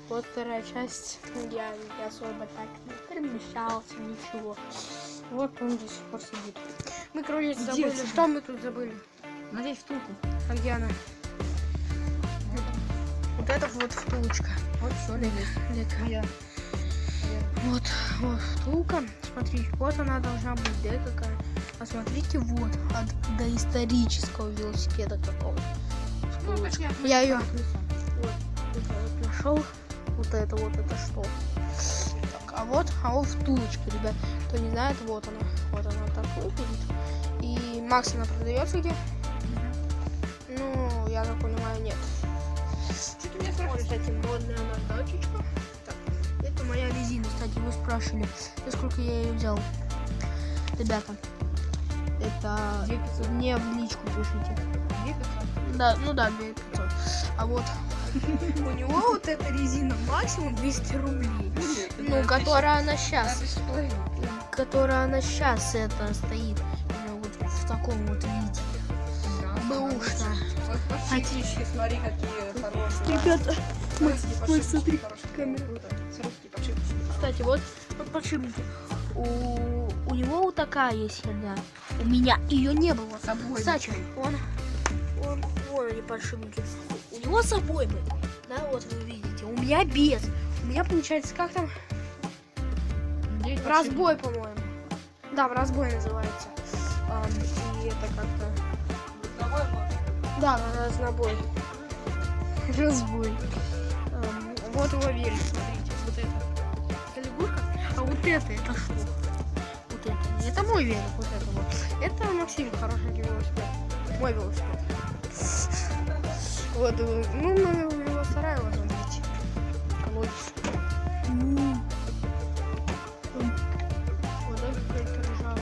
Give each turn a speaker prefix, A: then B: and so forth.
A: Вот вторая часть. Я особо так не перемещался, ничего. Вот он до сих пор сидит. Мы, короче, забыли. Что мы тут забыли?
B: Надеть втулку.
A: А где она? Вот это вот втулочка.
B: Вот все лежит.
A: Вот втулка. Смотрите, вот она должна быть, да, какая. А смотрите, вот от доисторического велосипеда какого. Я ее вот нашел. Вот это что? Так, а вот втулочка, ребят. Кто не знает, вот она так выглядит. И Макс, она продается где? Ну, я так понимаю, нет. Вот, кстати, модная наждачечка. Так, это моя резина, кстати, вы спрашивали, за сколько я ее взял. Ребята, это
B: 2500.
A: мне в личку пишите.
B: 2500?
A: Да, ну да, 2500. А вот у него вот эта резина максимум 200 рублей. Ну, которая она сейчас. Которая она сейчас это стоит. Вот в таком вот виде. Бэушная.
B: Вот подшипнички, смотри, какие хорошие.
A: Ребята,
B: вот
A: смотри,
B: камера.
A: Кстати, вот подшипники. У него вот такая есть херня. У меня ее не было.
B: С обоими.
A: Кстати, вон они подшипники. У него с обоими. Да, вот вы видите. У меня без. У меня получается, как там? В разбой, по-моему. Да, в разбой называется. И это как-то... Да, на разнобой. Разбой. Вот его велик, смотрите. Вот это лягушка. А вот это что? Вот это. Это мой велик, вот это вот. Это Максим, хороший велосипед. Мой велосипед. Вот, ну, на его сарай его забить. Колодец.